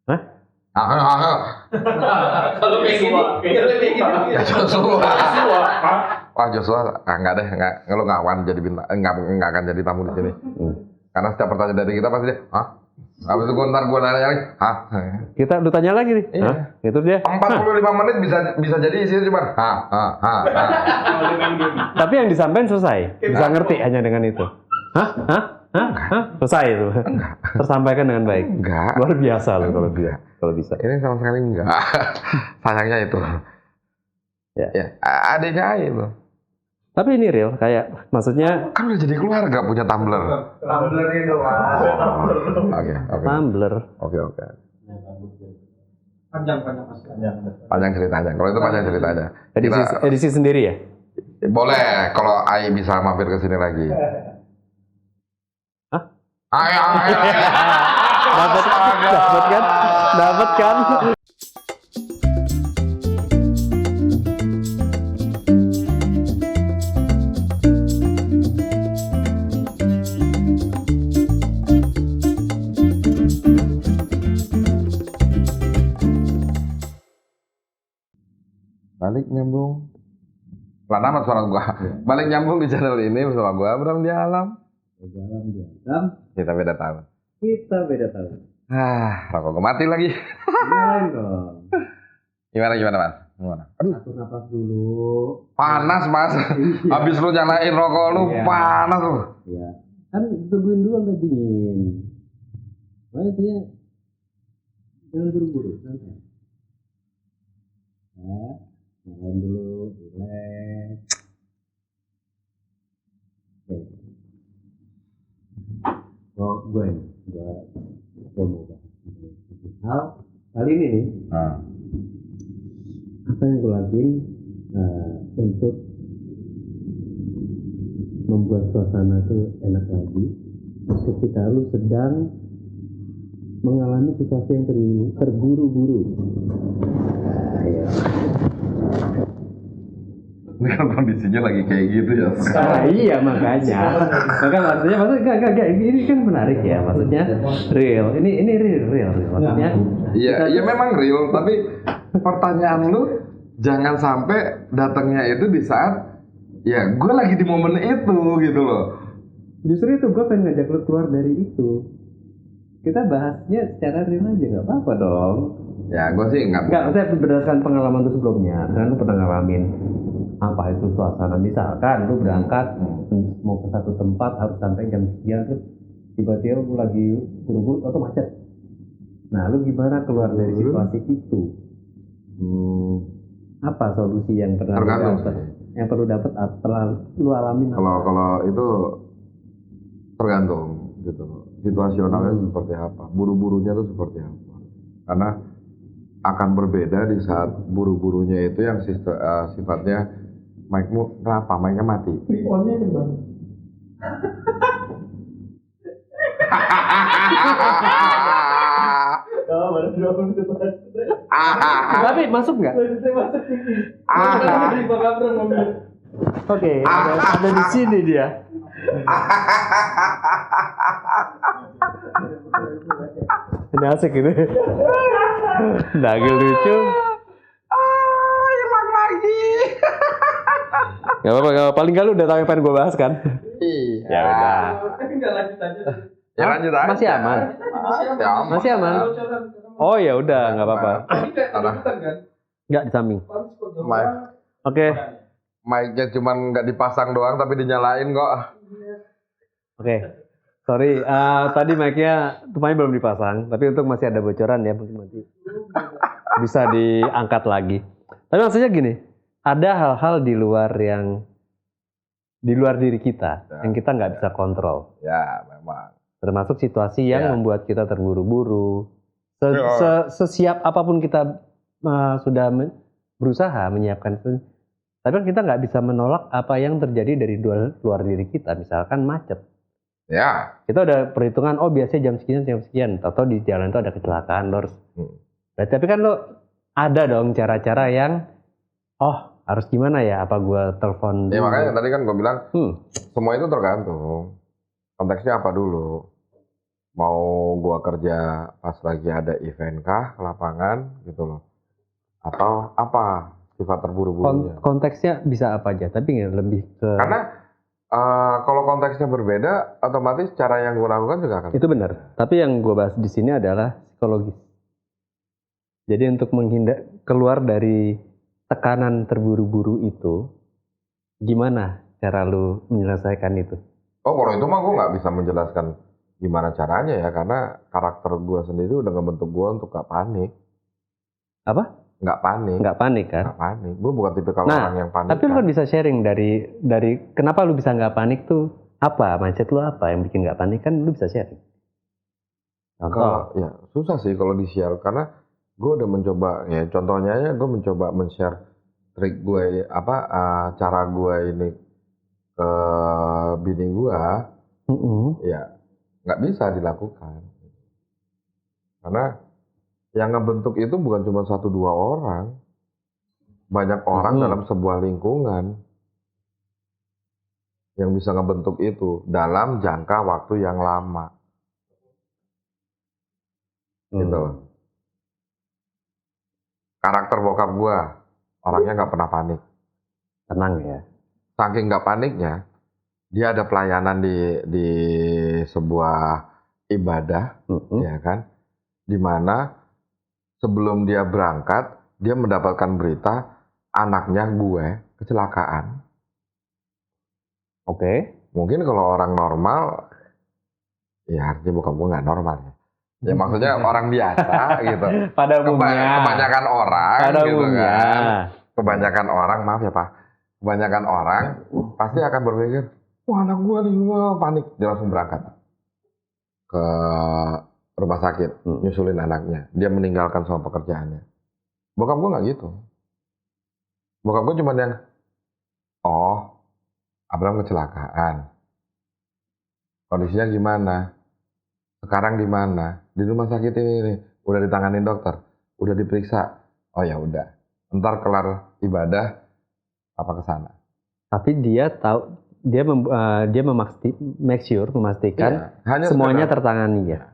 Hah? Kalau kayak gini, Ya Joshua. Wah Joshua, enggak deh, lu nggak akan jadi bintang, nggak akan jadi tamu di sini. Karena setiap pertanyaan dari kita pasti dia, hah? Habis itu ntar gue nanya lagi, hah? Kita lu tanya lagi nih. Iya. Hah? Itu dia. 45 menit bisa jadi isinya cuma hah. Tapi yang disampaikan selesai. Bisa ngerti hanya dengan itu. Hah? Selesai itu. Tersampaikan dengan baik. Enggak. Luar biasa loh kalau bisa. Ini sama sekali enggak. Sayangnya itu. Ya, adanya itu. Tapi ini real, kayak maksudnya Kan udah jadi keluarga punya Tumblr. Tumblr itu Oke. Tumblr. Oke. panjang Panjang ceritanya. Kalau itu panjang ceritanya. Edisi sendiri ya? Boleh kalau Ai bisa mampir ke sini lagi. Hah? Ayo. Dapat kan? Balik nyambung. Pelan amat suara gua. Balik nyambung di channel ini bersama gua Abram di Alam. Kita beda tahun. Rokok gua mati lagi. Gimana Mas? Atur napas dulu. Panas Mas. Habis lu nyalain rokok lu panas lu. Iya. Kan tungguin dulu sampai dingin. Makanya dia jangan buru-buru, santai. Nyalain dulu, relax. Gue mau bahas hal kali ini nih. Apa yang gue lakuin untuk membuat suasana tuh enak lagi ketika lu sedang mengalami situasi yang terburu-buru. Ini kan kondisinya lagi kayak gitu ya. Iya makanya maksudnya ini kan menarik ya, maksudnya real. Ini real maksudnya. Iya memang real, tapi pertanyaan lu jangan sampai datangnya itu di saat ya gue lagi di momen itu gitu loh. Justru itu gue pengen ngajak lu keluar dari itu. Kita bahasnya secara real aja, nggak apa-apa dong. Ya gue sih nggak. Saya berdasarkan pengalaman lu sebelumnya, kan lu pernah ngalamin apa itu suasana. Misalkan lu berangkat mau ke satu tempat harus sampai jam sekian, terus tiba-tiba lu lagi buru-buru atau macet. Nah, lu gimana keluar dari situasi itu? Apa solusi yang pernah lu dapat? Yang perlu dapat setelah lu alamin? Kalau itu tergantung gitu. Situasionalnya seperti apa, buru-burunya itu seperti apa. Karena akan berbeda di saat buru-burunya itu yang sifatnya mic-mu kenapa? Mic-nya mati. Mikrofonnya gimana? Tapi masuk nggak? Oke, ada di sini dia. Ini asik ini. Dagil lucu. Hilang lagi. Gak apa-apa. Paling gak lu udah tahu yang pengen gue bahas kan? Iya. Ya udah. Ya lanjut aja. Masih aman. Masih aman. Oh ya udah, nggak apa-apa. Nggak di samping. Oke. Mic-nya cuman nggak dipasang doang tapi dinyalain kok. Oke. Sorry, tadi mic-nya rupanya belum dipasang, tapi untuk masih ada bocoran ya, mungkin nanti bisa diangkat lagi. Tapi maksudnya gini, ada hal-hal di luar diri kita yang kita nggak bisa kontrol. Ya, memang. Termasuk situasi yang membuat kita terburu-buru. Sesiap apapun kita sudah berusaha menyiapkan, tapi kita nggak bisa menolak apa yang terjadi dari luar diri kita. Misalkan macet. Ya. Kita udah perhitungan, biasanya jam sekian. Atau di jalan itu ada kecelakaan, lo harus. Tapi kan lo ada dong cara-cara yang, harus gimana ya? Apa gue telepon? Ya makanya tadi kan gue bilang, semua itu tergantung. Konteksnya apa dulu? Mau gua kerja pas lagi ada event kah, lapangan gitu loh. Atau apa sifat terburu-burunya. Konteksnya bisa apa aja, tapi nggak lebih ke... Karena kalau konteksnya berbeda, otomatis cara yang gua lakukan juga akan Itu benar. Tapi yang gue bahas di sini adalah psikologis. Jadi untuk menghindar keluar dari tekanan terburu-buru itu, gimana cara lu menyelesaikan itu? Oh, kalau itu mah gue nggak bisa menjelaskan gimana caranya ya, karena karakter gue sendiri udah ngebentuk gue untuk gak panik. Apa? Nggak panik. Nggak panik kan? Nggak panik. Gue bukan tipikal Nah, orang yang panik. tapi lu kan bisa sharing dari kenapa lu bisa nggak panik tuh apa? Mindset lu apa yang bikin nggak panik kan lu bisa sharing. Kalau ya susah sih kalau di-share karena gue udah mencoba ya, contohnya ya gue mencoba men-share trik gue cara gue ini ke bini gue ya nggak bisa dilakukan karena yang ngebentuk itu bukan cuma 1-2 orang, banyak orang dalam sebuah lingkungan yang bisa ngebentuk itu dalam jangka waktu yang lama. Gitu loh. Karakter bokap gua orangnya nggak pernah panik, Tenang ya. saking nggak paniknya dia ada pelayanan di sebuah ibadah ya kan, dimana sebelum dia berangkat dia mendapatkan berita anaknya gue kecelakaan. Oke. Mungkin kalau orang normal ya artinya bokap gue nggak normal ya. Ya maksudnya orang biasa gitu. Pada umumnya. Kebanyakan orang Pada gitu umumnya. kan. Kebanyakan orang, maaf ya Pak. Kebanyakan orang pasti akan berpikir, wah anak gue nih, panik. Dia langsung berangkat ke rumah sakit, nyusulin anaknya. Dia meninggalkan semua pekerjaannya. Bokap gue nggak gitu. Bokap gue cuma yang, oh Abraham kecelakaan. Kondisinya gimana? Sekarang di mana? Di rumah sakit ini. Udah ditanganin dokter, udah diperiksa. Oh ya udah. Ntar kelar ibadah apa ke sana. Tapi dia tahu dia memastikan hanya semuanya sekedar tertangani ya.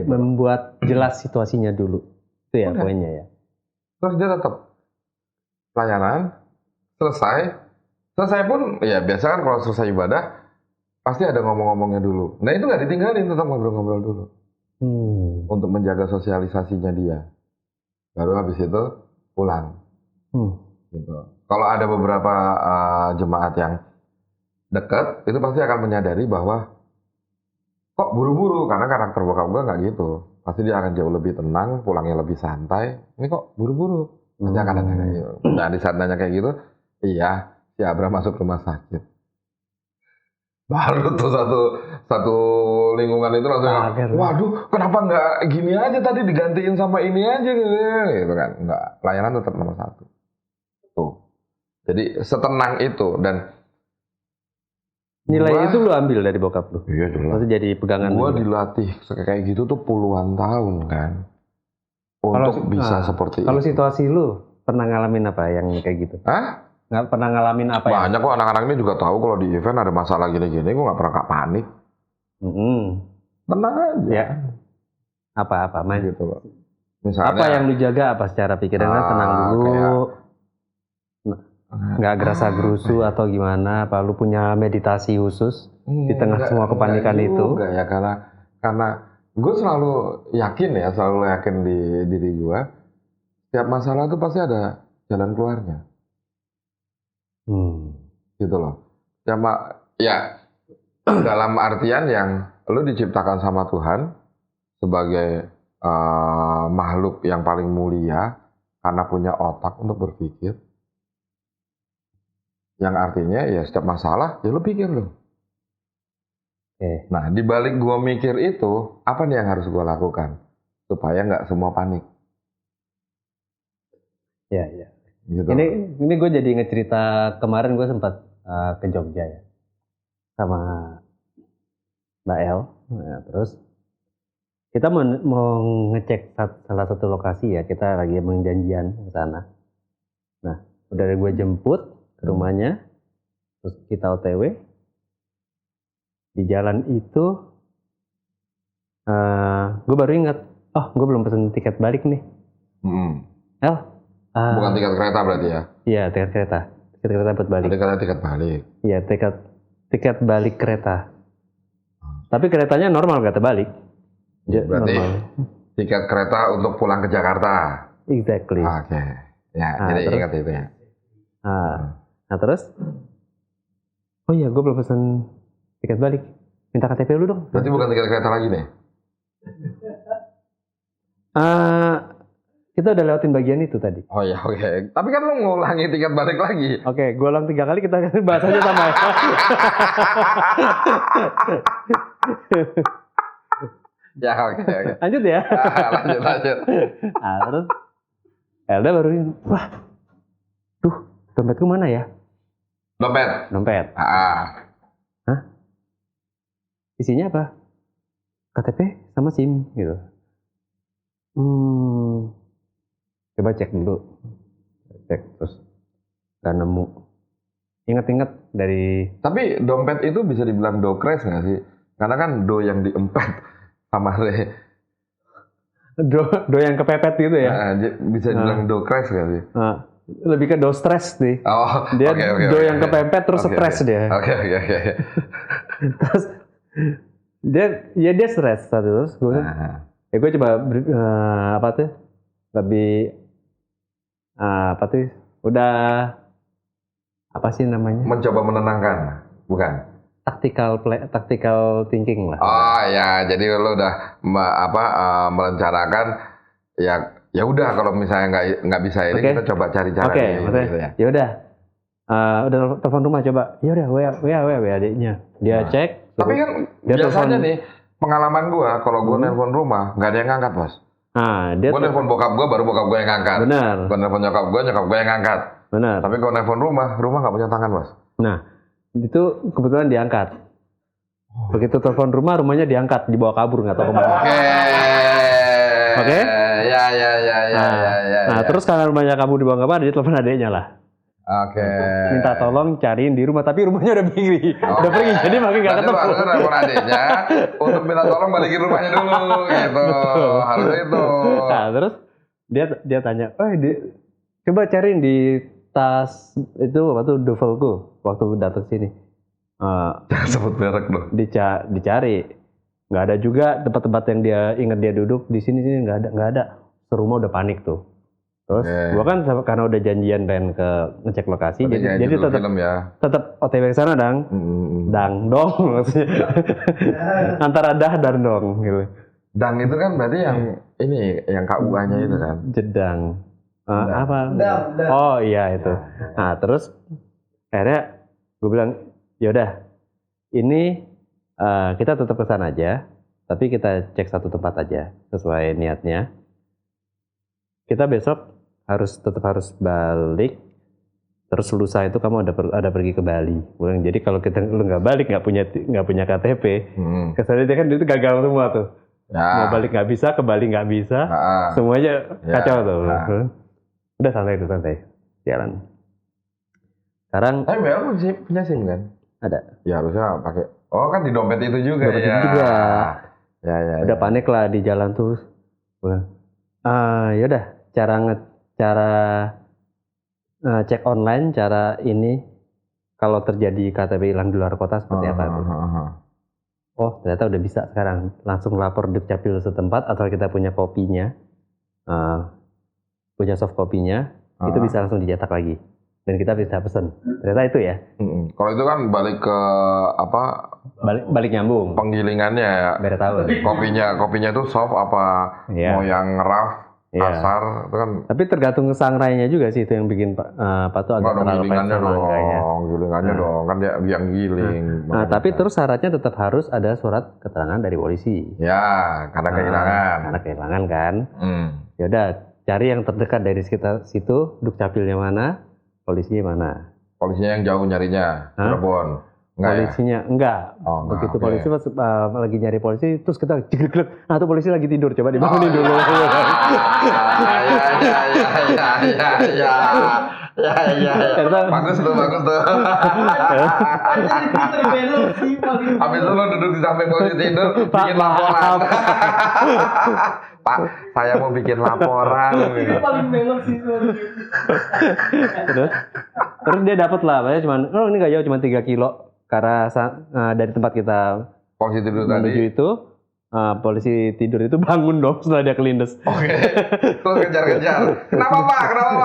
Membuat jelas situasinya dulu. Itu ya poinnya ya. Terus dia tetap pelayanan selesai pun ya biasa kan kalau selesai ibadah pasti ada ngomong-ngomongnya dulu. Nah itu nggak ditinggalin, tetap ngobrol-ngobrol dulu untuk menjaga sosialisasinya dia. Baru habis itu pulang. Gitu. Kalau ada beberapa jemaat yang dekat, itu pasti akan menyadari bahwa kok buru-buru, karena karakter bokap gue nggak gitu. Pasti dia akan jauh lebih tenang, pulangnya lebih santai. Ini kok buru-buru? Pasti akan ada gitu. Nah di saat nanya kayak gitu, iya si Abraham masuk rumah sakit. Baru tuh satu lingkungan itu langsung, waduh kenapa nggak gini aja tadi digantiin sama ini aja gitu kan. Nggak, pelayanan tetap nomor 1. Tuh. Jadi setenang itu dan nilai itu lu ambil dari bokap lu? Iya jelas. Maksudnya jadi pegangan gua dilatih kayak gitu tuh puluhan tahun kan. Untuk bisa seperti itu. Kalau situasi lu pernah ngalamin apa yang kayak gitu? Hah? Nggak pernah ngalamin apa ya? Banyak kok anak-anak ini juga tahu kalau di event ada masalah gini-gini, gue nggak pernah panik. Tenang aja. Ya. Apa main gitu loh. Misalnya. Apa yang lu jaga apa secara pikirannya tenang dulu. Nggak gerasa gerusu atau gimana? Apa lu punya meditasi khusus di tengah semua kepanikan itu? Enggak ya karena gue selalu yakin di diri gue. Setiap masalah tuh pasti ada jalan keluarnya. Gitu loh. Ya dalam artian yang lu diciptakan sama Tuhan sebagai makhluk yang paling mulia karena punya otak untuk berpikir. Yang artinya ya setiap masalah ya lu pikir lu. Nah di balik gua mikir itu apa nih yang harus gua lakukan supaya nggak semua panik. Ya. Gitu. Ini gue jadi ngecerita kemarin gue sempat ke Jogja ya sama Mbak El. Nah, terus kita mau ngecek salah satu lokasi ya, kita lagi janjian ke sana. Nah udah gue jemput ke rumahnya, terus kita OTW. Di jalan itu Gue baru ingat, oh gue belum pesen tiket balik nih. El, Bukan tiket kereta berarti ya? Iya tiket kereta buat balik. Tiket balik. Iya tiket balik kereta. Tapi keretanya normal gak terbalik. Berarti normal. tiket kereta untuk pulang ke Jakarta. Exactly. Oke. Ya, jadi terus? ingat itu ya. Nah terus, oh iya gue belum pesen tiket balik. Minta KTP lu dong. Berarti bukan tiket kereta lagi nih? Kita udah lewatin bagian itu tadi. Oh iya, oke. Tapi kan lu ngulangi tiket balik lagi. Oke, gue ulang 3 kali, kita bahas aja sama ya. Ya, oke. Lanjut ya. Lanjut. Nah, terus Elda baru ini, wah, dompetku mana ya? Dompet. Hah? Isinya apa? KTP sama SIM gitu. Coba cek dulu. Terus gak nemu. Ingat-ingat dari... Tapi dompet itu bisa dibilang do crash nggak sih? Karena kan do yang diempet sama do yang kepepet gitu ya? Bisa dibilang do crash nggak sih? Lebih ke do stress nih. Oh, dia do yang kepepet terus stres dia. Oke. Terus dia stres terus gue gue coba lebih udah apa sih namanya? Mencoba menenangkan, bukan? Tactical thinking lah. Oh ya, jadi lo udah merencanakan ya udah kalau misalnya nggak bisa ini kita coba cari cara gitu ya. Ya udah. Udah telepon rumah coba. Ya udah WA adiknya. Dia cek. Tapi kan biasanya nih pengalaman gua kalau gua nelpon rumah nggak ada yang ngangkat, Bos. Gua nelpon bokap gua baru bokap gua yang ngangkat. Benar. Gua nelpon nyokap gua yang ngangkat. Benar. Tapi kalau nelpon rumah nggak punya tangan, Bos. Nah, itu kebetulan diangkat. Begitu telepon rumahnya diangkat, dibawa kabur nggak tahu kemana. Oke. Ya. Nah, terus karena rumahnya kabur dibawa kemana, dia telepon adiknya lah. Oke. Minta tolong cariin di rumah, tapi rumahnya udah pergi. Udah pergi, jadi makin nggak ketemu. Harusnya nelfon adiknya untuk minta tolong balikin rumahnya dulu, gitu. Harusnya itu. Nah, terus dia tanya, coba cariin di tas itu duvelku waktu datang sini. Jangan sebut merek dong. Dicari, nggak ada juga tempat-tempat yang dia ingat dia duduk di sini nggak ada. Serumah udah panik tuh. Terus gua kan karena udah janjian pengen ke ngecek lokasi, jadi tetap OTW ke sana dang dong maksudnya. Antara dah dan dong gitu. Dang itu kan berarti yang KUA-nya itu kan. Jedang. Apa? Oh iya itu. Nah terus akhirnya gue bilang yaudah ini kita tetap ke sana aja, tapi kita cek satu tempat aja sesuai niatnya. Kita besok tetap harus balik, terus lusa itu kamu ada pergi ke Bali. Jadi kalau lu nggak balik nggak punya KTP, kesannya dia kan itu gagal semua tuh. Mau balik nggak bisa, ke Bali nggak bisa, semuanya kacau tuh. Udah santai jalan. Sekarang. Tapi Bel punya SIM kan? Ada. Ya harusnya pakai. Oh kan di dompet itu juga dompet itu juga. Ya. Udah panik lah di jalan terus. Yaudah cara cek online, cara ini kalau terjadi KTP hilang di luar kota seperti apa tuh? Oh ternyata udah bisa sekarang, langsung lapor Dukcapil setempat atau kita punya kopinya, punya soft kopinya, itu bisa langsung dicetak lagi dan kita bisa pesen. Ternyata itu ya. Kalau itu kan balik ke apa? Balik nyambung. Penggilingannya. Beda tahu. Kopinya tuh soft apa mau yang rough? Kasar itu kan. Tapi tergantung sangrainya juga sih itu yang bikin Pak tuh agak terlalu gilingannya dong, kan dia yang giling. Tapi terus syaratnya tetap harus ada surat keterangan dari polisi. Ya, karena kehilangan. Karena kehilangan kan. Ya udah, cari yang terdekat dari sekitar situ, Dukcapilnya mana, polisinya mana. Polisinya yang jauh nyarinya, Cirebon. Enggak ya? polisinya enggak. Oh, enggak, Begitu oke. polisi pas lagi nyari polisi, terus kita jeglek, nah tuh polisi lagi tidur, coba dibangunin dulu. Ya. Ternyata- Bagus tuh. Habis itu lo duduk di samping polisi tidur, Pak, bikin laporan. maaf. Pak, saya mau bikin laporan. Itu paling belok sih terus dia dapat lah, makanya cuman, oh ini nggak jauh, cuma 3 kilo ke arah dari tempat kita Polisi tidur menuju tadi. itu. Polisi tidur itu bangun dong setelah dia kelindes. Oke. Terus kejar-kejar. Kenapa Pak?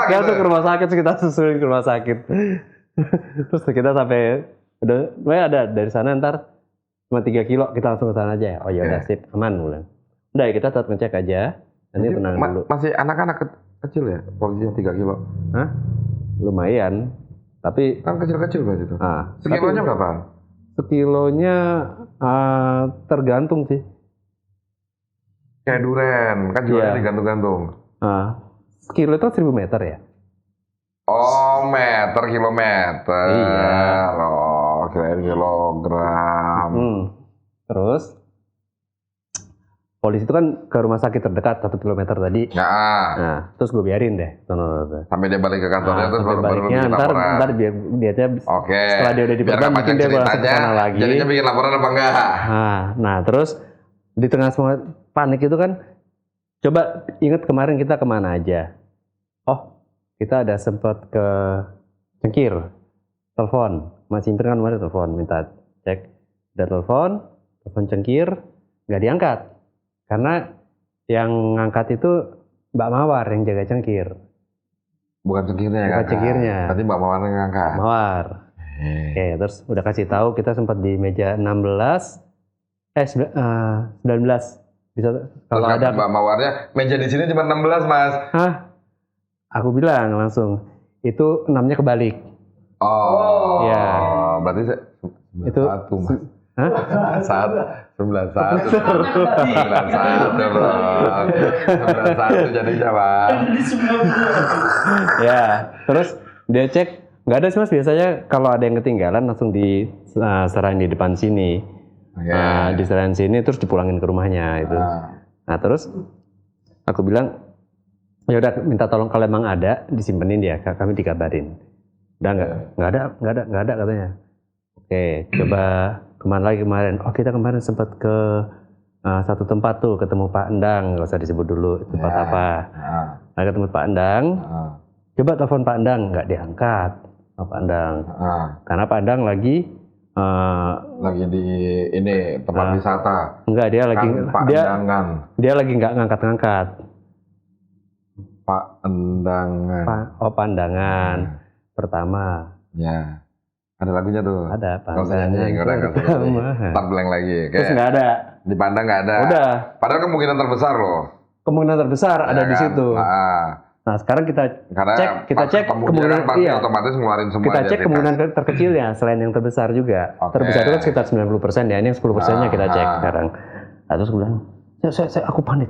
Dia langsung Gitu. ke rumah sakit, kita susulin ke rumah sakit. Terus kita sampai udah ada dari sana, ntar cuma 3 kilo, kita langsung ke sana aja ya. Oh ya udah, Oke. sip, aman ulang. Udah ya, kita tetap ngecek aja. Nanti Jadi, tenang dulu. Masih anak-anak kecil ya? Polisinya 3 kilo. Hah? Lumayan. Tapi Kan kecil-kecil berarti itu. Sekilonya tapi berapa? sekilonya tergantung sih. Kayak duren, kan jualnya Iya. digantung-gantung. Sekilo itu 1000 meter ya. Oh, meter, kilometer. Iya. Oh, kirain kilogram. Terus polisi itu kan ke rumah sakit terdekat 1 kilometer tadi. Nah, Nah, terus gue biarin deh. sampai dia balik ke kantornya terus sampai baru baliknya bikin ntar laporan. dia Oke. setelah dia udah di Biar perban, nggak mungkin panjang dia langsung ceritanya, kesana lagi. jadinya bikin laporan apa enggak? Nah, terus di tengah semua panik itu kan, coba inget kemarin kita kemana aja. Oh, kita ada sempat ke Cengkir, telepon. Mas Impir kan kemarin telepon, minta cek. Udah telepon Cengkir, nggak diangkat. Karena yang ngangkat itu Mbak Mawar yang jaga Cengkir. Bukan cengkirnya ya, Bukan cengkirnya. Tadi Mbak Mawar yang ngangkat. Mawar. Oke, terus udah kasih tahu, kita sempat di meja 19 bisa kalau Terus ada. Mbak Mawarnya, meja di sini cuma 16 Mas. Hah? Aku bilang langsung itu 6-nya kebalik. Oh, Iya. Berarti Itu 91 Mas. Hah? 91 jadinya Mas. Ya, terus dia cek nggak ada sih Mas, biasanya kalau ada yang ketinggalan langsung diserahin di depan sini. Oke. Diserahin sini terus dipulangin ke rumahnya itu. Nah, terus aku bilang ya udah, minta tolong kalau emang ada disimpenin ya, kami dikabarin. Udah nggak ada katanya. Oke, coba kemana lagi kemarin? Oh, kita kemarin sempat ke satu tempat tuh, ketemu Pak Endang, nggak usah disebut dulu tempat apa. Nah, ketemu Pak Endang. Coba telepon Pak Endang, nggak diangkat sama Pak Endang. Karena Pak Endang lagi di ini tempat wisata. enggak, dia lagi Pak dia Endangan. dia lagi nggak ngangkat-ngangkat. Pak Endangan. Pandangan pertama. Ya. Ada lagunya tuh. Ada Nggak usah nyanyi, nggak usah nyanyi. Ntar blank lagi. Terus Oke. nggak ada. Dipandang nggak ada. Udah. Padahal kemungkinan terbesar loh. Kemungkinan terbesar ada Ya di kan? situ. Nah, sekarang kita Karena kita cek kemungkinan, pasti iya. otomatis ngeluarin semua. Kita cek identitas. kemungkinan terkecilnya selain yang terbesar juga. Oke. Terbesar itu kan sekitar 90% ya. Ini yang 10%-nya kita cek sekarang. Nah, terus gue bilang, aku panik.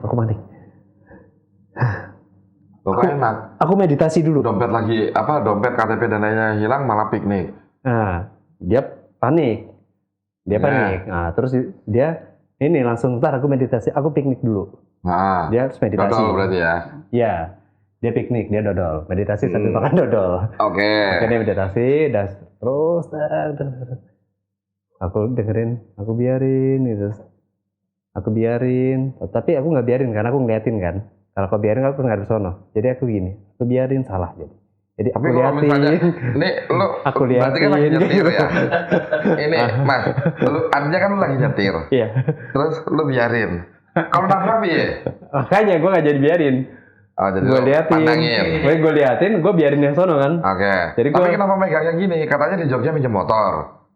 Loh, kok enak. Aku meditasi dulu. Dompet KTP dan lainnya hilang malah piknik. Nah, dia panik. Nah, terus dia ini langsung, ntar aku meditasi, aku piknik dulu. Nah, Dia harus meditasi. dodol berarti ya. Iya, dia piknik, dia dodol. Meditasi sambil makan dodol. Oke. Oke, dia meditasi, terus aku dengerin, aku biarin gitu. Aku biarin, tapi aku nggak biarin karena aku ngeliatin kan. Kalau aku biarin aku nggak sono. Jadi aku gini, aku biarin salah jadi Tapi aku kalau misalnya, liatin. nih lu Aku berarti kan lagi liatin, nyetir gitu. ya. Ini Mas, artinya kan lu lagi nyetir. Iya. Terus lu biarin. Kalau nabrak piye? Makanya gue nggak jadi biarin. Oh, jadi Gue lu liatin, pandangin. gue liatin, gue biarin yang sono kan. Oke. Jadi Tapi gua- kenapa megangnya gini? Katanya di Jogja minjem motor.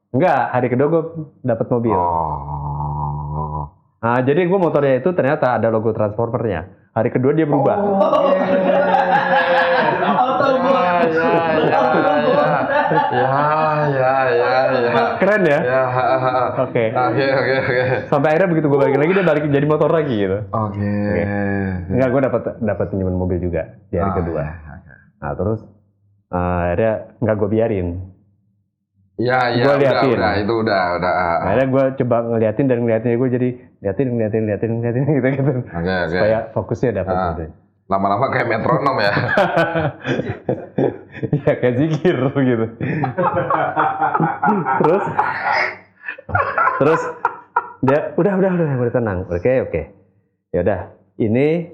Enggak, hari kedua gue dapet mobil. Oh. Nah, jadi gue motornya itu ternyata ada logo Transformernya. Hari kedua dia berubah. Ya. Keren ya? Ya. Oke. Oke. Sampai akhirnya begitu gue balik lagi, dia balik jadi motor lagi gitu. Oke. Enggak, gue dapat pinjaman mobil juga di hari kedua. ya. Nah, terus akhirnya enggak gue biarin. Iya, Gua liatin. udah, itu udah. Akhirnya gue coba ngeliatin gue jadi ngeliatin gitu. Oke. Supaya fokusnya dapat gitu. Lama-lama kayak metronom ya. Ya kayak zikir gitu. terus dia udah tenang. Oke. Ya udah, ini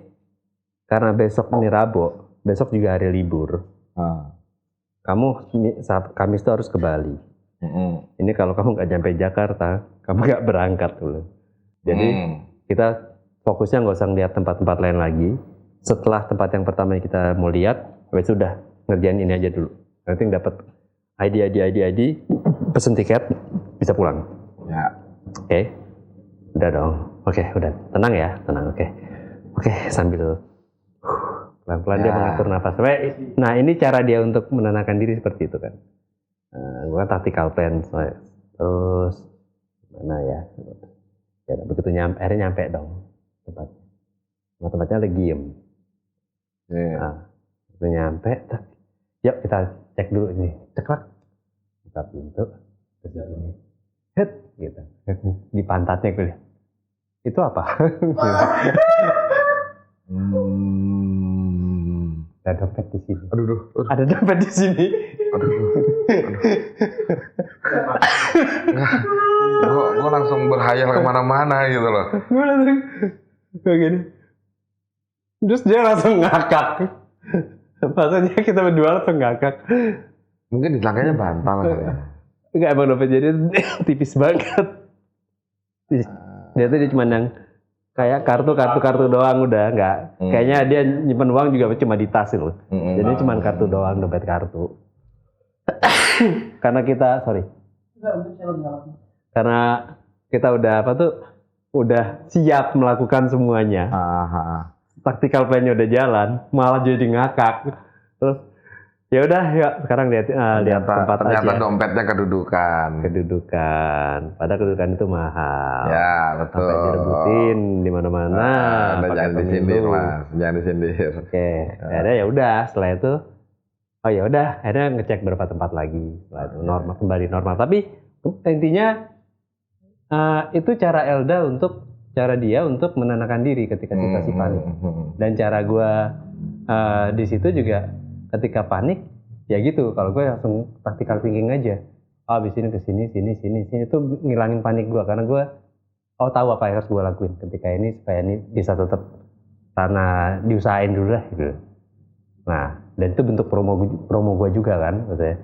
karena besok ini Rabu, besok juga hari libur. Kamu Kamis itu harus ke Bali. Ini kalau kamu nggak nyampe Jakarta, kamu nggak berangkat dulu. Jadi kita fokusnya nggak usah lihat tempat-tempat lain lagi. Setelah tempat yang pertama yang kita mau lihat, sudah ngerjain ini aja dulu. Nanti dapat ID, pesen tiket, bisa pulang. Ya. Oke. Udah dong. Oke, udah. Tenang ya, tenang. Oke, sambil pelan-pelan dia mengatur nafas. Nah, ini cara dia untuk menenangkan diri seperti itu kan. Gue kan tactical plan. Terus mana ya? Ya, begitu akhirnya nyampe dong tempatnya lagi diem. Nah, udah nyampe, yuk kita cek dulu ini. Ceklak, buka pintu, terus begini, hit, gitu. Di pantatnya gue lihat. Itu apa? Ada dompet di sini. Aduh. Ada dompet di sini. Aduh. Gue langsung berhayal kemana-mana gitu loh. Gue langsung kayak gini. Terus dia langsung ngakak. Maksudnya kita berdua langsung ngakak. Mungkin disangkanya bantal kali ya. Enggak, emang dompet jadi tipis banget. Dia tuh cuma yang kayak kartu doang udah, enggak. Kayaknya dia nyimpen uang juga cuma di tas loh. Jadi cuma kartu doang, dompet kartu. Karena kita, karena kita udah siap melakukan semuanya. Taktikal plan-nya udah jalan, malah jadi ngakak. Terus ya udah, sekarang lihat tempat ternyata aja. dompetnya kedudukan. Padahal kedudukan itu mahal. Ya, betul. Sampai direbutin di mana-mana. Jangan disindir, Mas. Jangan disindir. Oke. Akhirnya ya udah, setelah itu akhirnya ngecek beberapa tempat lagi. Setelah itu kembali normal. Tapi intinya itu cara dia untuk menenangkan diri ketika situasi panik. Dan cara gue di situ juga ketika panik ya gitu. Kalau gue langsung tactical thinking aja. Abis ini ke sini itu ngilangin panik gue karena gue tahu apa yang harus gue lakuin ketika ini supaya ini bisa tetap karena diusahain dulu lah gitu. Nah, dan itu bentuk promo gue juga kan, maksudnya.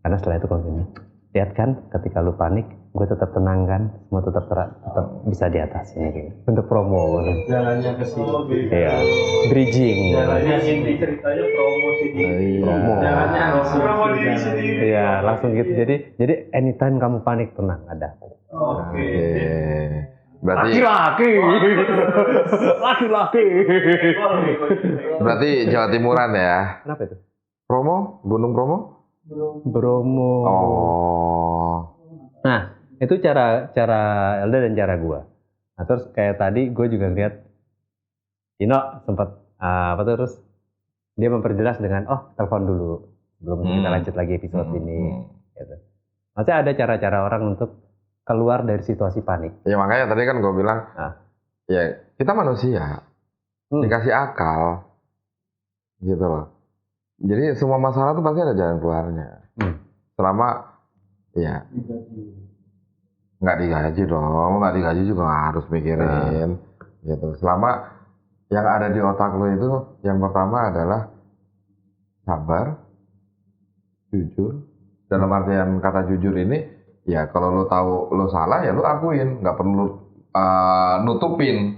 Karena setelah itu kalau gini, lihat kan ketika lu panik gue tetap tenang kan, semua tetap bisa diatasi gitu. Bentuk promo gitu. Jalannya ke sini. Iya, bridging. Jalannya sini ceritanya promosi diri. Promo. Jalannya promo diri sendiri. Iya, langsung gitu. Jadi anytime kamu panik tenang ada. Oke. Berarti laki-laki. Berarti Jawa Timuran ya. Kenapa itu? Gunung Bromo? Bromo. Oh. Nah, itu cara Elda dan cara gua. Nah, terus kayak tadi gue juga lihat Dino sempat terus dia memperjelas dengan telepon dulu sebelum kita lanjut lagi episode ini. Gitu. Maksudnya ada cara-cara orang untuk keluar dari situasi panik. Ya makanya tadi kan gue bilang, ya kita manusia, dikasih akal, gitu loh. Jadi semua masalah tuh pasti ada jalan keluarnya. Selama ya nggak digaji juga harus mikirin, gitu. Selama yang ada di otak lo itu yang pertama adalah sabar, jujur. Dalam artian kata jujur ini, ya kalau lo tahu lo salah ya lo akuin, nggak perlu nutupin.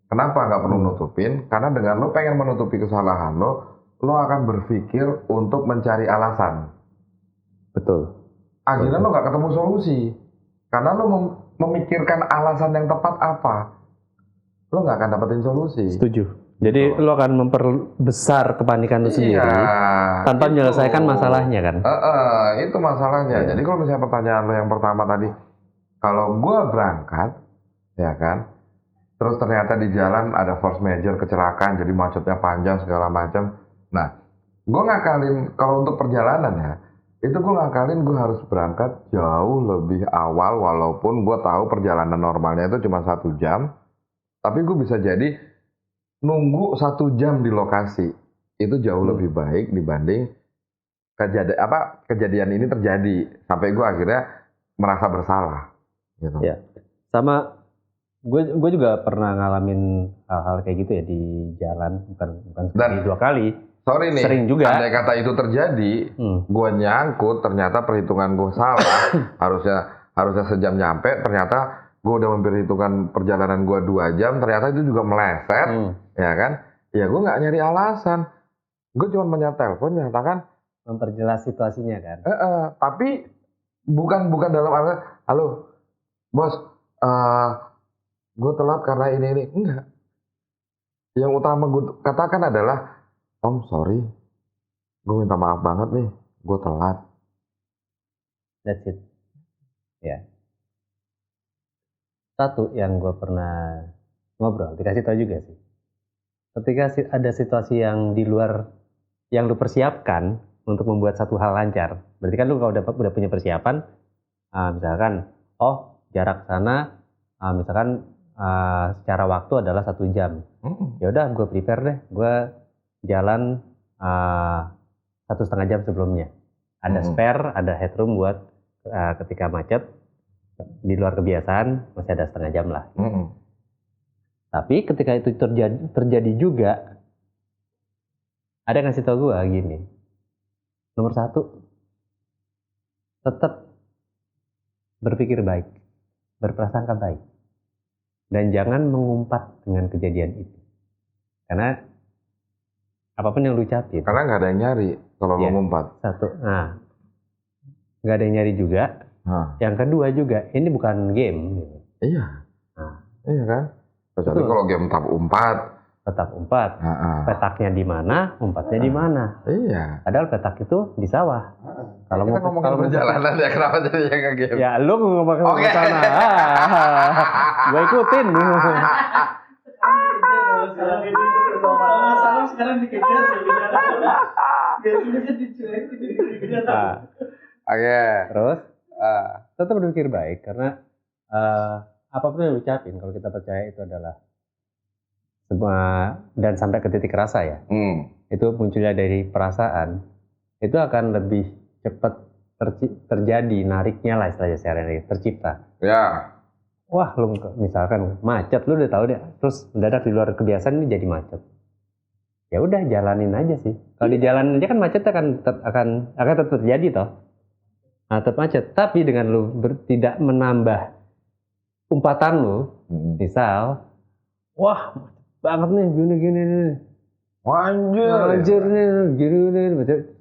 Kenapa nggak perlu nutupin? Karena dengan lo pengen menutupi kesalahan lo akan berpikir untuk mencari alasan. Betul. Akhirnya lo nggak ketemu solusi. Karena lo memikirkan alasan yang tepat apa, lo nggak akan dapetin solusi. Setuju. Jadi lo akan memperbesar kepanikan lo sendiri tanpa menyelesaikan masalahnya kan? Itu masalahnya. Jadi kalau misalnya pertanyaan lo yang pertama tadi, kalau gue berangkat, ya kan, terus ternyata di jalan ada force major kecelakaan, jadi macetnya panjang segala macam. Nah, gue ngakalin kalau untuk perjalanan ya, Itu gue ngakalin gue harus berangkat jauh lebih awal walaupun gue tahu perjalanan normalnya itu cuma 1 jam. Tapi gue bisa jadi nunggu 1 jam di lokasi. Itu jauh lebih baik dibanding kejadian ini terjadi. Sampai gue akhirnya merasa bersalah. Gitu. Ya. Sama gue juga pernah ngalamin hal-hal kayak gitu ya di jalan, bukan sekali 2 kali. Sorry nih, sering juga. andai kata itu terjadi, gue nyangkut, ternyata perhitungan gue salah, harusnya sejam nyampe, ternyata gue udah memperhitungkan perjalanan gue 2 jam, ternyata itu juga meleset, ya kan? Ya gue nggak nyari alasan, gue cuma telepon nyatakan memperjelas situasinya kan. Tapi bukan dalam arti, halo, bos, gue telat karena ini, enggak. Yang utama gue katakan adalah, Om, sorry, gue minta maaf banget nih, gue telat. That's it. Ya. Satu yang gue pernah ngobrol, dikasih tahu juga sih. Ketika ada situasi yang di luar yang lu persiapkan untuk membuat satu hal lancar, berarti kan lu kalau udah punya persiapan, misalkan, jarak sana, misalkan secara waktu adalah 1 jam. Ya udah, gue prepare deh, gue jalan 1,5 jam sebelumnya. Ada spare, ada headroom buat ketika macet, di luar kebiasaan masih ada 1/2 jam lah. Tapi ketika itu terjadi juga, ada yang ngasih tau gue gini, nomor 1, tetap berpikir baik, berprasangka baik, dan jangan mengumpat dengan kejadian itu, karena apapun yang lu ucapin, karena nggak ada yang nyari kalau lu ngumpat. 1, nggak ada yang nyari juga. Yang kedua juga, ini bukan game. Iya. Iya kan? Kecuali kalau game tetap umpat. Petaknya di mana, umpatnya di mana. Iya. Padahal petak itu di sawah. Kalau kita ngomongin perjalanan ya, kenapa jadi yang game? Ya lu ngomong ke sana. Gue ikutin. Masalah sekarang dikejar biasanya dicuek. Oke. Terus tetap berpikir baik, karena apapun yang ucapin, kalau kita percaya itu adalah dan sampai ke titik rasa ya, itu munculnya dari perasaan, itu akan lebih cepat terjadi, nariknya lah istilahnya secara tercipta. Ya. Wah, lu misalkan macet, lu udah tahu deh, terus mendadak di luar kebiasaan ini jadi macet. Ya udah, jalanin aja sih. Kalau di jalan aja kan macet akan tetap terjadi toh. Tetap macet, tapi dengan lu tidak menambah umpatan lu, misal, wah macet banget nih, gini. Anjir nih, gini,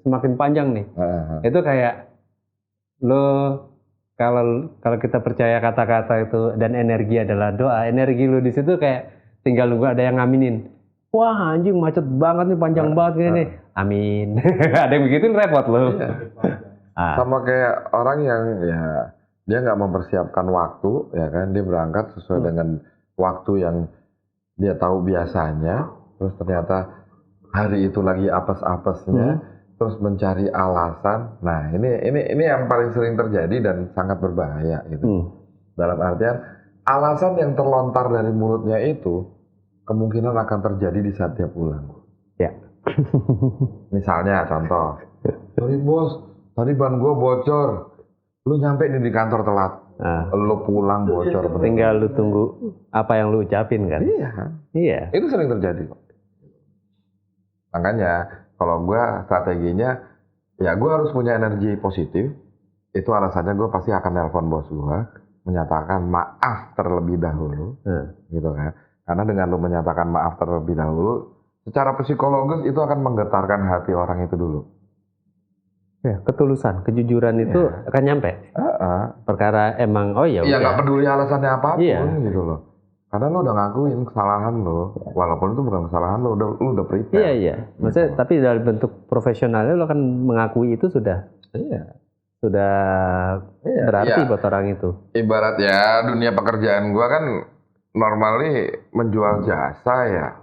semakin panjang nih. Itu kayak lo kalau kita percaya kata-kata itu dan energi adalah doa, energi lo di situ kayak tinggal nunggu ada yang ngaminin. Wah anjing macet banget nih, panjang banget gini nih. Amin. Ada yang begituin repot lo. Sama kayak orang yang ya dia nggak mempersiapkan waktu, ya kan, dia berangkat sesuai dengan waktu yang dia tahu biasanya, terus ternyata hari itu lagi apes-apesnya, terus mencari alasan. Nah ini yang paling sering terjadi dan sangat berbahaya gitu. Dalam artian alasan yang terlontar dari mulutnya itu kemungkinan akan terjadi di saat dia pulang. Ya. Misalnya contoh, sorry bos, tadi ban gue bocor, lu nyampe di kantor telat, lu pulang bocor. Tinggal lu tunggu apa yang lu ucapin kan? Iya. Itu sering terjadi kok. Makanya kalau gue strateginya, ya gue harus punya energi positif. Itu alasannya gue pasti akan nelpon bos gue, menyatakan maaf terlebih dahulu, gitu kan? Karena dengan lu menyatakan maaf terlebih dahulu, secara psikologis itu akan menggetarkan hati orang itu dulu. Ya, ketulusan, kejujuran itu akan nyampe. Perkara emang, ya udah. Nggak peduli alasannya apapun gitu loh. Karena lu udah ngakuin kesalahan lo, walaupun itu bukan kesalahan lo, lu udah prepare. Iya. Maksudnya, tapi dalam bentuk profesionalnya lo akan mengakui itu sudah. Sudah berarti buat orang itu. Ibarat ya dunia pekerjaan gua kan normally menjual jasa ya.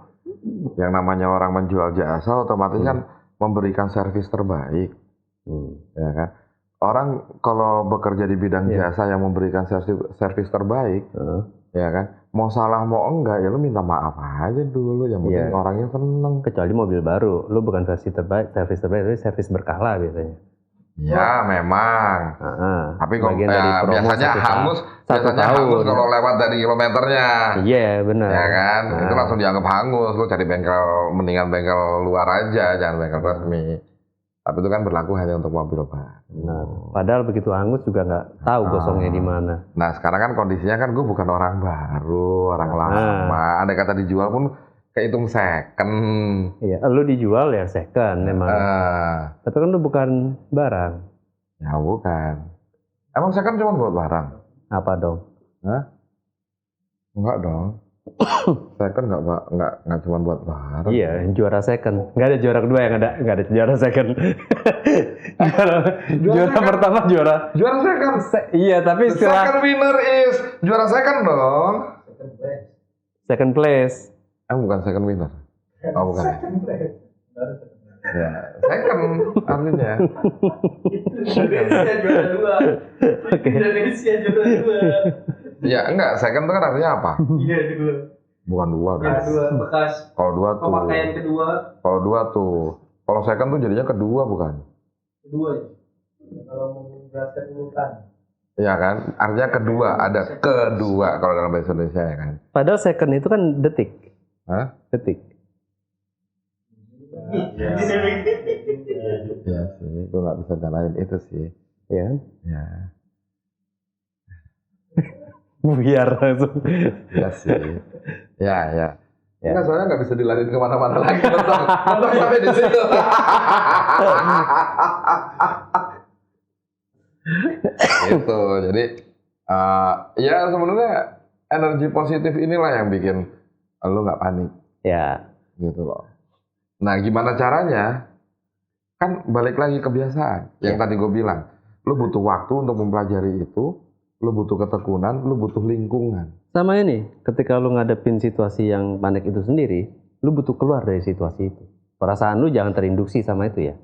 Yang namanya orang menjual jasa otomatis kan memberikan servis terbaik. Ya kan? orang kalau bekerja di bidang jasa yang memberikan servis terbaik, ya kan, mau salah mau enggak ya lu minta maaf aja dulu, yang penting orangnya seneng. Kecuali mobil baru, lu bukan servis terbaik, tapi servis berkala biasanya. Ya memang. Tapi kalau biasanya hangus kalau lewat dari kilometernya. Iya benar. Ya kan, itu langsung dianggap hangus. Lu cari bengkel, mendingan bengkel luar aja, jangan bengkel resmi. Tapi itu kan berlaku hanya untuk mobil Pak. Padahal begitu hangus juga nggak tahu gosongnya di mana. Nah sekarang kan kondisinya kan gue bukan orang baru, orang lama. Andai kata dijual pun kehitung second. Iya, lu dijual ya second memang. Tapi kan lu bukan barang. Ya bukan. Emang second cuma buat barang? Apa dong? Hah? Enggak dong. Second nggak cuma buat barang. Iya, juara second. Nggak ada juara kedua yang ada, nggak ada juara second. juara pertama juara second. Iya, tapi setelah second winner is juara second dong. Second place. Bukan second winner. Oh bukan. Ya, second artinya. Indonesia juara 2. Indonesia juara 2. Ya enggak, second itu kan artinya apa? Iya, kedua. Bukan dua dong. Kedua bekas. Kalau dua tuh. Pemakaian kedua. Kalau dua tuh. Kalau second tuh jadinya kedua bukan? Kedua ya. Kalau menjelaskan urutan. Iya kan? Artinya kedua, ada kedua kalau dalam bahasa Indonesia ya kan. Padahal second itu kan detik. Hah? Detik. Iya sih, gue nggak bisa nyalain itu sih. Ya. Ya. Biar langsung. Iya sih. Ya. Enggak, soalnya nggak bisa dilarin kemana-mana lagi. Mentok sampai di situ. Gitu. Jadi, ya sebenarnya energi positif inilah yang bikin lu nggak panik. Ya. Gitu loh. Nah, gimana caranya? Kan balik lagi kebiasaan. Yang tadi gue bilang, lu butuh waktu untuk mempelajari itu, lu butuh ketekunan, lu butuh lingkungan. Sama ini, ketika lu ngadepin situasi yang panik itu sendiri, lu butuh keluar dari situasi itu. Perasaan lu jangan terinduksi sama itu ya.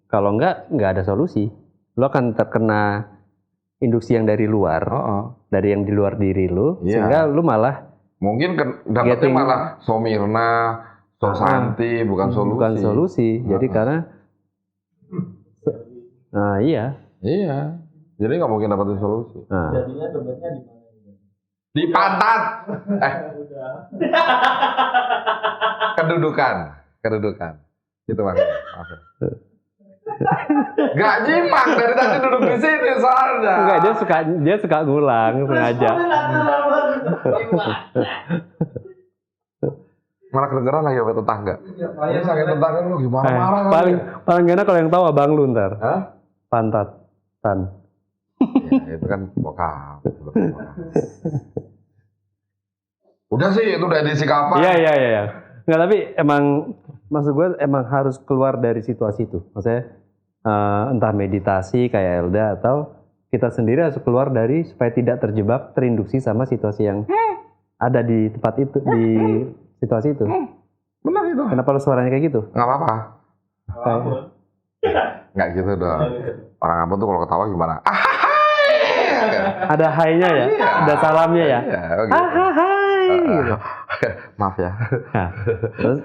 Kalau nggak ada solusi. Lu akan terkena induksi yang dari luar, dari yang di luar diri lu, sehingga lu malah mungkin dapetnya malah Somirna, Sosanti, bukan solusi. Bukan solusi. Jadi karena iya. Jadi nggak mungkin dapetin solusi. Jadinya dompetnya di mana? Di pantat. Kedudukan. Gitu maksudnya. Gak nyimak dari tadi duduk di sini soalnya. Enggak, dia suka ngulang sengaja. Malah kedengeran lagi sama tetangga. Ini sakit tetangga lu gimana marah paling enak kalau yang tahu abang lu ntar. Hah? Pantatan. Ya, itu kan bokap. Udah sih, itu udah edisi kapan? Iya. Nggak, tapi emang maksud gue emang harus keluar dari situasi itu. Maksudnya entah meditasi kayak Elda atau kita sendiri harus keluar dari supaya tidak terjebak terinduksi sama situasi yang ada di tempat itu, di situasi itu. Benar itu. Kenapa lu suaranya kayak gitu? Nggak apa-apa. Nggak gitu dong. Orang Ambon tuh kalau ketawa gimana? Ada hai-nya ya? Ada salamnya ya? Hai. Gitu. Maaf ya. Nah, terus,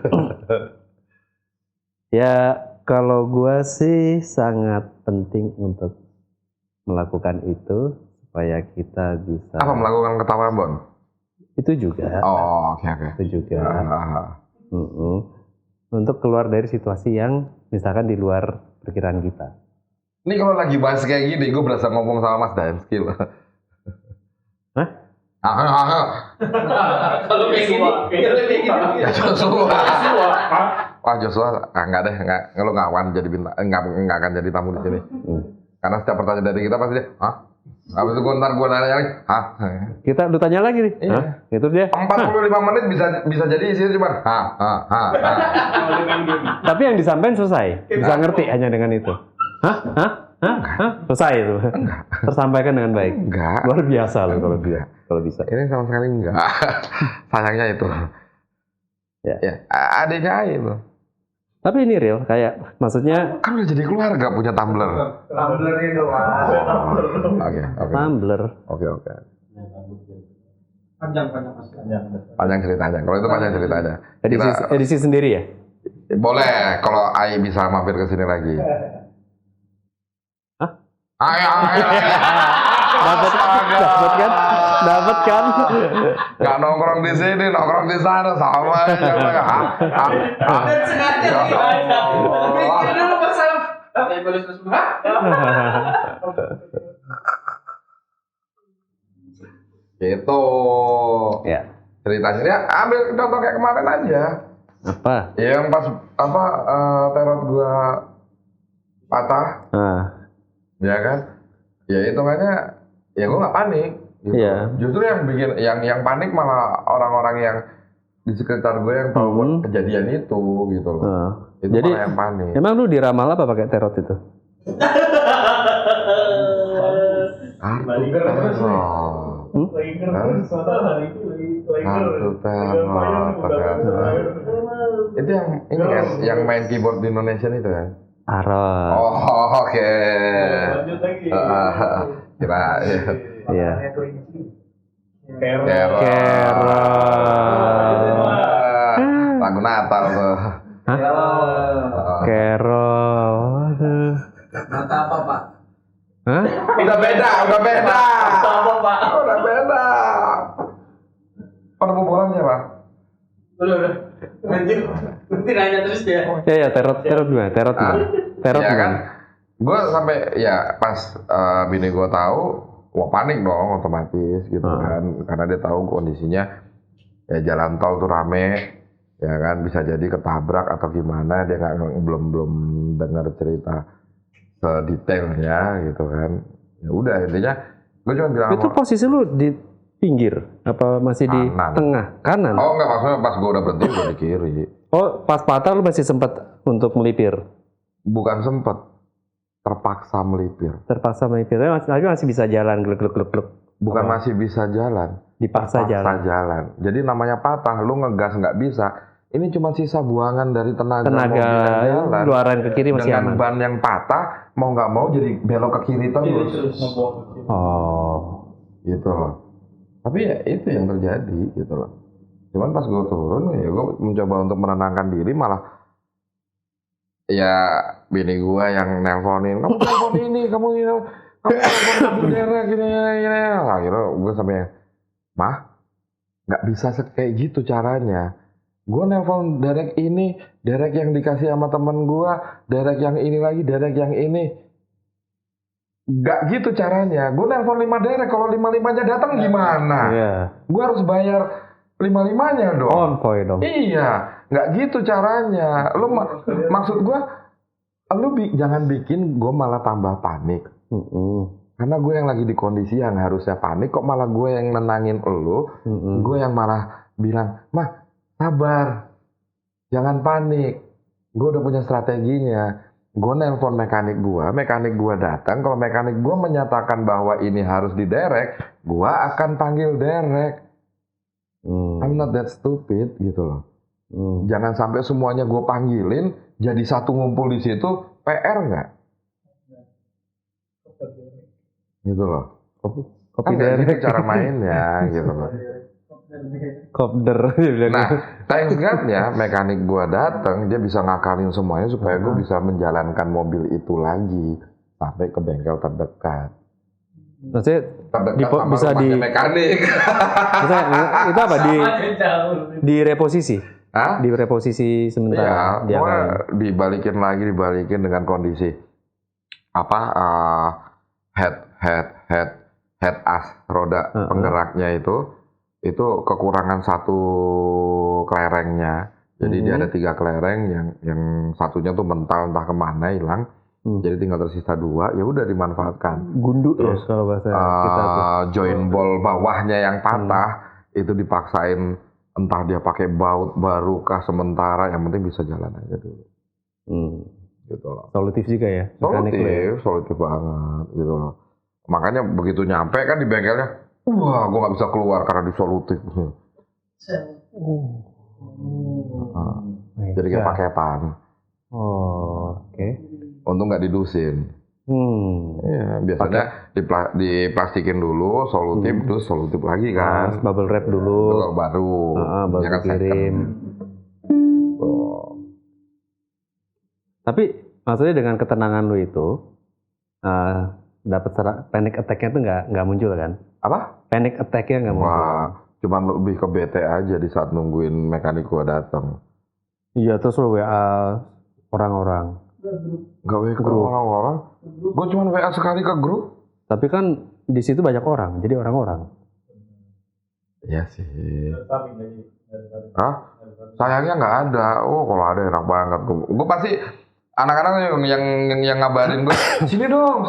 ya kalau gua sih sangat penting untuk melakukan itu supaya kita bisa. Apa melakukan ketawa Ambon? Itu juga. Oh, oke. Itu juga. Untuk keluar dari situasi yang misalkan di luar perkiraan kita. Ini kalau lagi bahas kayak gini, gue berasa ngomong sama Mas Daemski loh. Hah? Kalau kayak gini. Ya Joshua. Wah Joshua, enggak deh, lu ngawan jadi bintang, enggak akan jadi tamu di sini. Karena setiap pertanyaan dari kita pasti dia, habis itu ntar gue nanya lagi, Kita lu tanya lagi nih, iya. Itu dia. 45 menit bisa jadi isinya cuma Tapi yang disampaikan selesai, bisa ngerti hanya dengan itu. Selesai itu. Tersampaikan dengan baik. Enggak. Luar biasa loh kalau bisa. Ini sama sekali enggak. Sayangnya itu. Ya, adiknya itu. Tapi ini real, kayak maksudnya Kan udah jadi keluarga punya tumbler. Tumblernya doang. Oke. tumbler. Oke. Panjang mas. Panjang ceritanya. Kalau itu panjang ceritanya. Edisi sendiri ya? Boleh kalau Ai bisa mampir ke sini lagi. Hah? Ayo. Dapat kan? Dapat kan? Gak nongkrong di sini, nongkrong di sana sama aja. Dan sengaja mikir dulu masalah. Kayak balas semua. Gitu. Ya. Ceritanya dia ambil contoh kayak kemarin aja. Apa? Yang pas teror gua patah, Nah, ya kan? Ya hitungannya, ya gua nggak panik. Gitu. Iya. Justru yang bikin, yang panik malah orang-orang yang di sekitar gue yang tahu buat kejadian itu, gitu loh. nah. Itu Jadi malah yang panik. emang lu diramal apa pakai terot itu? Kartu teror. Kartu teror. Itu yang ini kan, yang main keyboard di Indonesia itu kan? Tarot. Oh, oke. Lanjut lagi. Kira Iya. Kerol. Lagu Natal tuh. Carol. Aduh. Mata apa pak? Hah? Udah beda. Mata apa pak? Udah beda. Perbubulan siapa? Udah. Lanjut. Nanti nanya terus ya. Ya, terot gimana? Terot gimana? Terot Iya kan? gimana? Gue sampai ya pas bini gue tahu, wah panik dong otomatis gitu kan, karena dia tahu kondisinya ya jalan tol tuh rame, ya kan bisa jadi ketabrak atau gimana, dia belum dengar cerita sedetailnya gitu kan. Ya udah intinya gue cuma bilang Itu posisi lu di pinggir apa masih di Kanan. tengah? Kanan. oh enggak, maksudnya pas gue udah berhenti gue di kiri. Oh, pas patah lu masih sempat untuk melipir. Bukan sempet, terpaksa melipir. Terpaksa melipir, tapi masih bisa jalan gluk. Bukan Apa? masih bisa jalan, Dipaksa terpaksa jalan. jalan. Jadi namanya patah, lu ngegas nggak bisa. Ini cuma sisa buangan dari tenaga mobil Tenaga yang jalan. luaran ke kiri masih Dengan aman. ban yang patah, mau nggak mau jadi belok ke kiri terus. Oh. Gitu loh. Tapi ya itu yang terjadi gitu loh. Cuman pas gue turun, ya gue mencoba untuk menenangkan diri, malah ya bini gue yang nelponin, kamu telepon ini, kamu telepon derek gini. Akhirnya gue sampai, mah nggak bisa kayak gitu caranya. Gue nelpon derek ini, derek yang dikasih sama temen gue, derek yang ini lagi, derek yang ini. Nggak gitu caranya. Gue nelpon 5 derek, kalau 5-5-nya datang gimana? Iya. Gue harus bayar 5-5-nya dong. Konvoy dong. Iya, nggak gitu caranya. Lu maksud gue, jangan bikin gue malah tambah panik. Karena gue yang lagi di kondisi yang harusnya panik, kok malah gue yang nenangin lu. Gue yang malah bilang, mah sabar, jangan panik. Gue udah punya strateginya. Gue nelpon mekanik gue datang. Kalau mekanik gue menyatakan bahwa ini harus diderek, gue akan panggil derek. I'm not that stupid gitu loh. Jangan sampai semuanya gue panggilin, jadi satu ngumpul di situ, PR nggak? Gitu loh. Kopi Kan nggak gitu derek. cara mainnya gitu loh. Kopder. dia bilang. Nah, thanks God ya, mekanik gue datang, dia bisa ngakalin semuanya supaya gue bisa menjalankan mobil itu lagi sampai ke bengkel terdekat. Maksudnya Terdekat sama bisa rumahnya mekanik. itu apa di reposisi? Hah? Di reposisi Iya, sementara dia pokoknya akan. dibalikin dengan kondisi apa head as roda penggeraknya itu kekurangan satu kelerengnya. Jadi dia ada 3 kelereng, yang satunya tuh mental entah kemana hilang. Jadi tinggal tersisa 2, ya udah dimanfaatkan. Gundu terus kalau bahasa kita tuh. Join ball bawahnya yang patah itu dipaksain, entah dia pakai baut baru kah sementara, yang penting bisa jalan aja dulu. Gitu loh. Solutif juga ya. mekanik lo ya? Solutif banget gitu loh. Makanya begitu nyampe kan di bengkelnya, wah gue nggak bisa keluar karena disolutif. Jadi kayak pakepan. Oh, oke. Untung nggak didusin. Iya, biasanya diplastikin dulu, solutif, terus solutif lagi kan. Bubble wrap dulu. Itu baru. Baru ya kan kirim. Oh. Tapi maksudnya dengan ketenangan lu itu, dapat panic attack-nya tuh nggak muncul kan? Apa? Panic attack-nya nggak muncul. Wah, cuman lebih ke bete aja di saat nungguin mekanik gua datang. Iya, terus lu WA orang-orang. Gak WA ke orang-orang. Gua cuma WA sekali ke grup. Tapi kan di situ banyak orang, jadi orang-orang. Iya sih. Hah? Sayangnya nggak ada. Oh, kalau ada enak banget. Gua pasti anak-anak yang ngabarin gue, sini dong.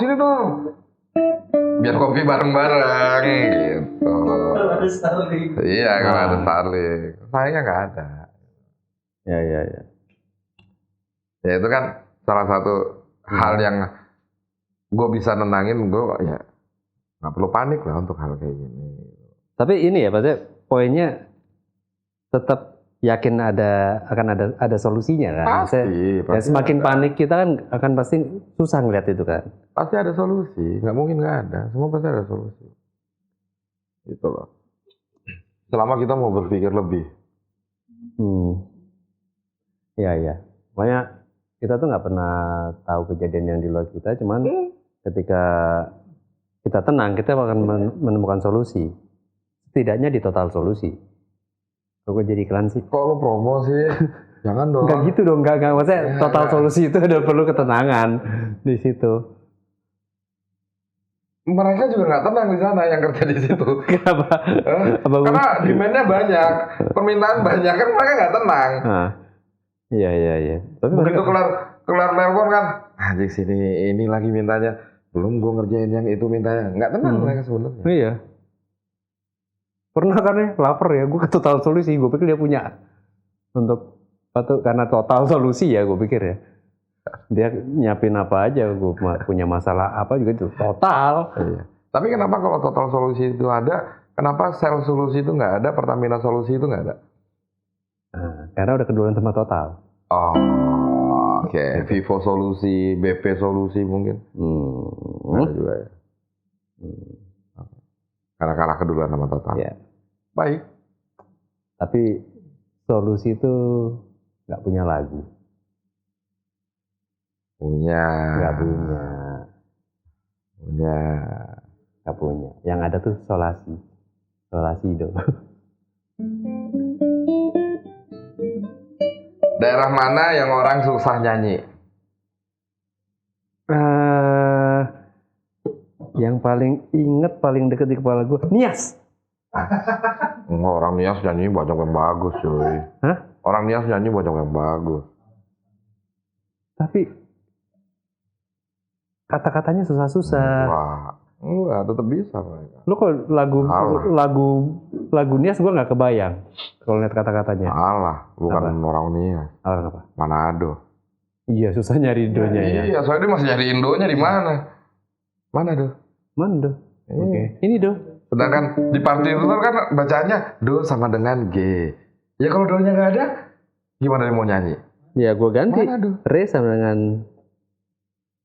Biar kopi bareng-bareng gitu. Iya, kalau ada Starlink. Sayangnya nggak ada. Ya. Ya itu kan salah satu hal yang gue bisa nenangin gue, ya nggak perlu panik lah untuk hal kayak gini. Tapi ini ya, maksudnya poinnya tetap yakin akan ada solusinya kan? Pasti ya semakin ada. Panik kita kan akan pasti susah ngeliat itu kan? Pasti ada solusi, nggak mungkin nggak ada. Semua pasti ada solusi. Gitu loh. Selama kita mau berpikir lebih. Iya. Pokoknya kita tuh nggak pernah tahu kejadian yang di luar kita, cuman ketika kita tenang, kita akan menemukan solusi. Setidaknya di total solusi. Kok gue jadi iklan sih? Kok lo promo sih? Jangan dong. Enggak gitu dong, enggak. Maksudnya total solusi itu ada perlu ketenangan di situ. Mereka juga nggak tenang di sana yang kerja di situ. Kenapa? Karena demand-nya banyak, permintaan banyak, kan mereka nggak tenang. Iya. Tapi begitu kelar telepon kan, anjing sini ini lagi mintanya, belum gue ngerjain yang itu mintanya, nggak tenang mereka sebenarnya. Iya. Pernah kan ya, lapar ya, gue ke total solusi, gue pikir dia punya untuk karena total solusi ya, gue pikir ya. Dia nyiapin apa aja, gue punya masalah apa juga itu total. Iya. Tapi kenapa kalau total solusi itu ada, kenapa sel solusi itu nggak ada, Pertamina solusi itu nggak ada? Karena udah keduluan sama total. Oh, oke. Vivo solusi, BP solusi mungkin. Ada juga ya. Karena kalah keduluan sama total. Ya. Baik. Tapi solusi itu nggak punya lagu. Nggak punya. Yang ada tuh solasi dong. Daerah mana yang orang susah nyanyi? Yang paling dekat di kepala gue, Nias. Orang Nias nyanyi banyak yang bagus, cuy. Hah? Orang Nias nyanyi banyak yang bagus. Tapi kata-katanya susah-susah. Enggak, tetap bisa mereka. Lu kok lagu Nias gue nggak kebayang kalau lihat kata-katanya. Alah, bukan orang Nias. Orang apa? Manado. Iya, susah nyari Indonya ya. Iya, soalnya dia masih nyari Indonya di mana? Mana Do? Oke. Ini Do. Sedangkan di partitur kan bacaannya Do sama dengan G. Ya kalau Do-nya nggak ada, gimana dia mau nyanyi? Ya gue ganti. Mana Do? Re sama dengan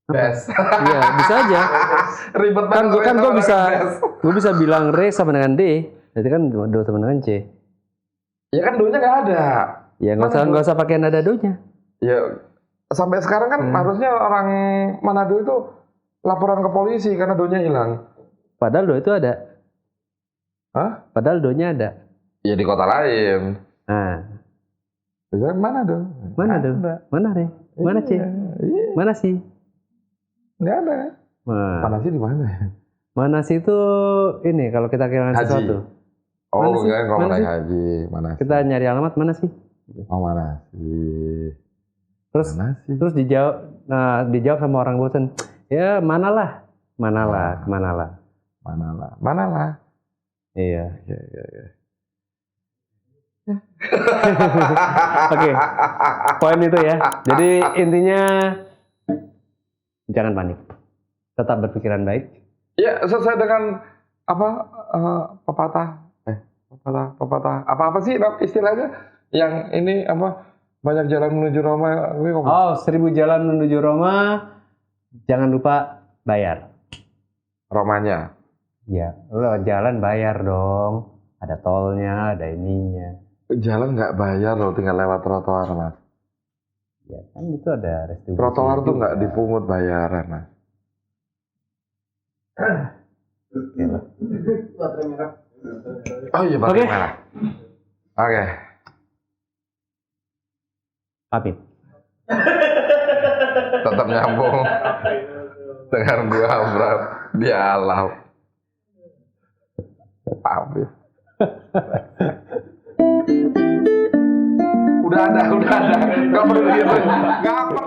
Bes. Iya, bisa aja. Ribet banget. Kan gue bisa bilang Re sama dengan D. Jadi kan Do sama dengan C. Ya kan Do-nya nggak ada. Ya nggak usah pakai nada Do-nya. Ya sampai sekarang kan harusnya orang Manado itu laporan ke polisi karena Do-nya hilang. Padahal Do itu ada. Hah? Padahal Do-nya ada. Ya di kota lain. Mana Do? Mana Do? Mana Re? Mana C? Iya. Mana sih? Nggak ada. Mana sih di mana? Mana sih itu ini kalau kita kehilangan sesuatu. Oh, enggak kalau naik haji. Mana sih? Kita nyari alamat mana sih? Oh, mana sih? Terus dijawab sama orang bosan. Ya, manalah. Iya. Oke. Poin itu ya. Jadi intinya jangan panik. Tetap berpikiran baik. Ya, sesuai dengan pepatah apa sih istilahnya yang ini Banyak jalan menuju Roma. Oh, 1000 jalan menuju Roma. Jangan lupa bayar. Romanya. Ya, lo jalan bayar dong. Ada tolnya, ada ininya. Jalan nggak bayar loh, tinggal lewat trotoar, Mas. Ya kan itu ada restribusi. Trotoar tuh juga. nggak dipungut bayaran, Mas. Oke lah. Baterai merah. Oh iya, baterai merah. Oke. Pamit. Tetap nyambung dengan gua Bram di alam. Pamit. Udah ada. Nggak perlu gitu. Nggak perlu.